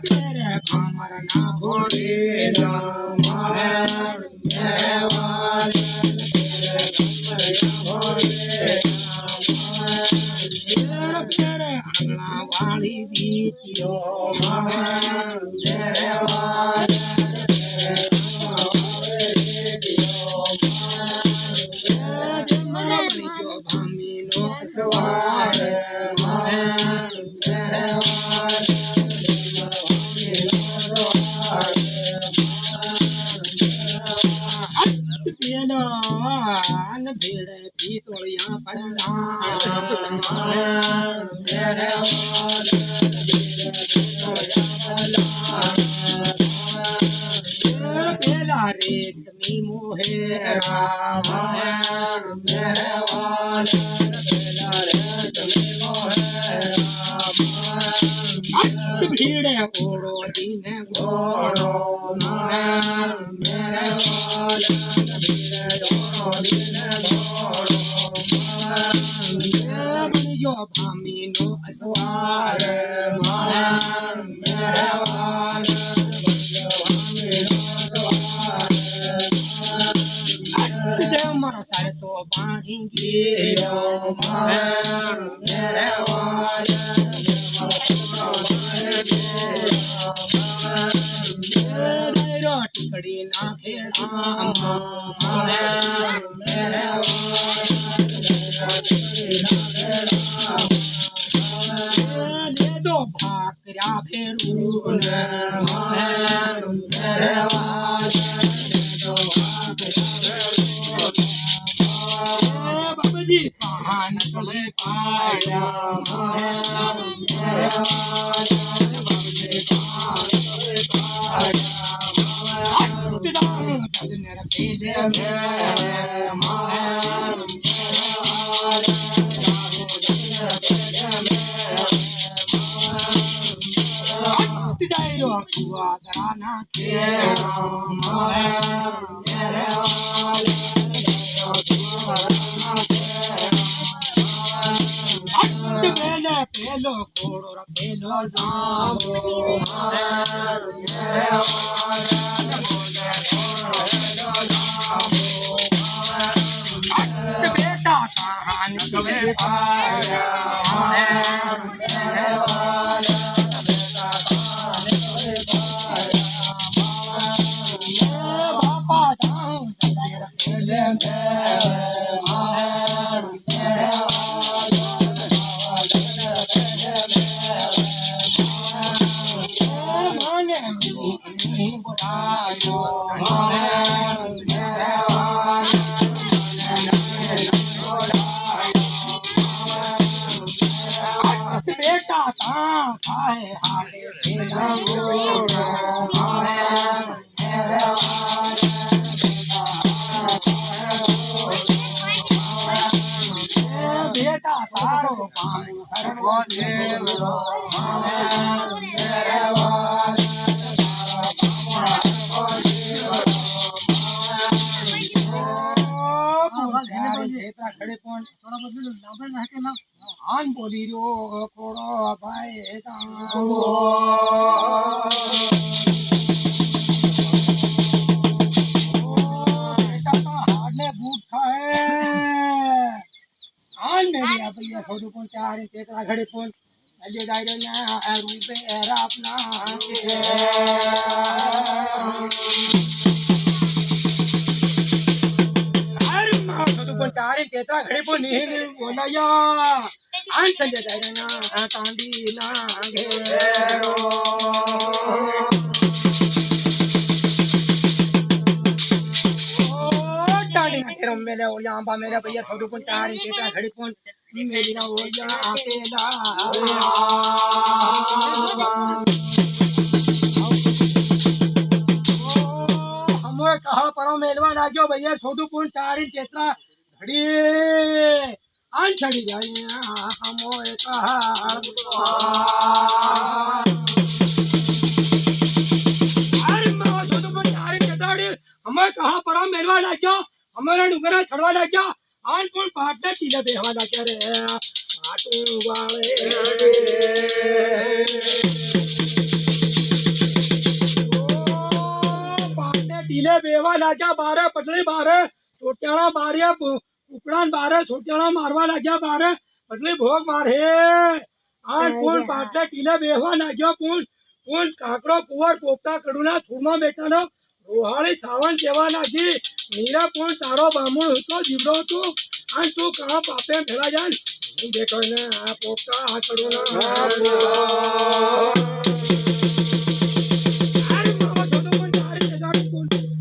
तेरे कमर ना भोरे राम है मेरे वाले तेरे कमर ना भोरे तेरे तेरे अगला वाली बीतियो है मेरे वाले तेरे जो भामी नो सवार भेड़ भी तोड़िया पड़ा मेरे पेला रेशमी मोहे राम मेरे वाले पेला रेशमी मोहे राम भीड़ ओड़ो दिन घोड़ो मेरे वाले भीड़ ओड़ो दिन जो भामी नो असवार मेरे वाले मरो सर तो बांधी गिरो मेरे वाले टिकड़ी ना खेड़ा मेरे दे दो भाकरा फेरू मेरे वाले बाबा जी कहाँ निकले पाया मेरे वाले बाबा जी कहाँ निकले पाया पेलो घोड़ो पेलो जामो बेटा कहाँ निकले पाया बापा जाऊं बेटा कहाँ खाए हारे बेटा सारो पानी सर्वो देव खड़े पहुंच थोड़ा बदल लाभन है के ना आन बोली रो कोड़ो भाई तांगो बेटा का हाथ में बूट खाए आन मेरी भैया छोटू को चार तेरा खड़े पहुंच चलिए जाए ना रूपे एरा अपना तारे केता घड़ी पो नहीं बोला या आन संजय जाए ना तांडी ना घेरो तांडी ना घेरो मेरे और यहाँ पा मेरा भैया छोटू को तारे केता घड़ी पो मेरी ना हो या अकेला हमें कहा परो मेलवा लागो भैया छोटू को तारे केता घड़ी आन छड़ी जाए हमोए कहा अरे मैं छोटू को तारे केता हमें कहा परो मेलवा लागो हमारा डुंगरा छड़वा लागो आन कोण पाटना टीला बेहवा लाग्या रे आटू वाले લાગ્યા બારે પટલી બારે ચોટિયાળા બારે કુકડા બારે ચોટિયાળા મારવા લાગ્યા બારે પટલી ભોગ મારે આ કોણ પાટલે ટીલે બેહવા લાગ્યો કોણ કાકડો કુંવર પોપટા કડુના થૂમાં બેઠાનો રોહાળી સાવન કેવા લાગી મીરા કોણ તારો બામુણ હતો જીવડો હતો અને તું કાં પાપે ભેલા જાન હું દેખો ને આ પોપટા આ કડુના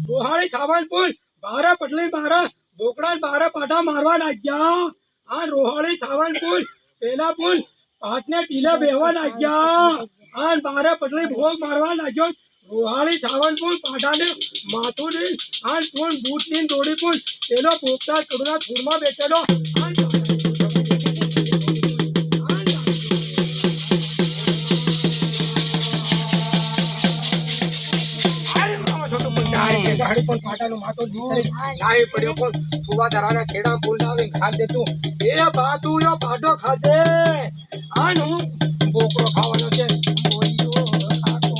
રોહાળી સાવન પુલ બારે પટલી બારે બોકડા બારે પાટા મારવા લાગ્યા આ રોહાળી સાવન પુલ પેલા પુલ પાટને ટીલે બેહવા લાગ્યા આ બારે પટલી ભોગ મારવા લાગ્યો રોહાળી સાવન પુલ પાટાને માથું ની આ કોણ બૂટ ની દોડી પુલ પેલો પોપટા કડુના થૂરમાં બેઠેલો પાટાનું માથું લાવી પડ્યો પણ ફુવા ધરાના ખેડા ફૂલ લાવી ખાઈ દેતું એ બાતું યો પાટો ખાજે આનું બોકરો ખાવાનો છે બોલ્યો ખાતો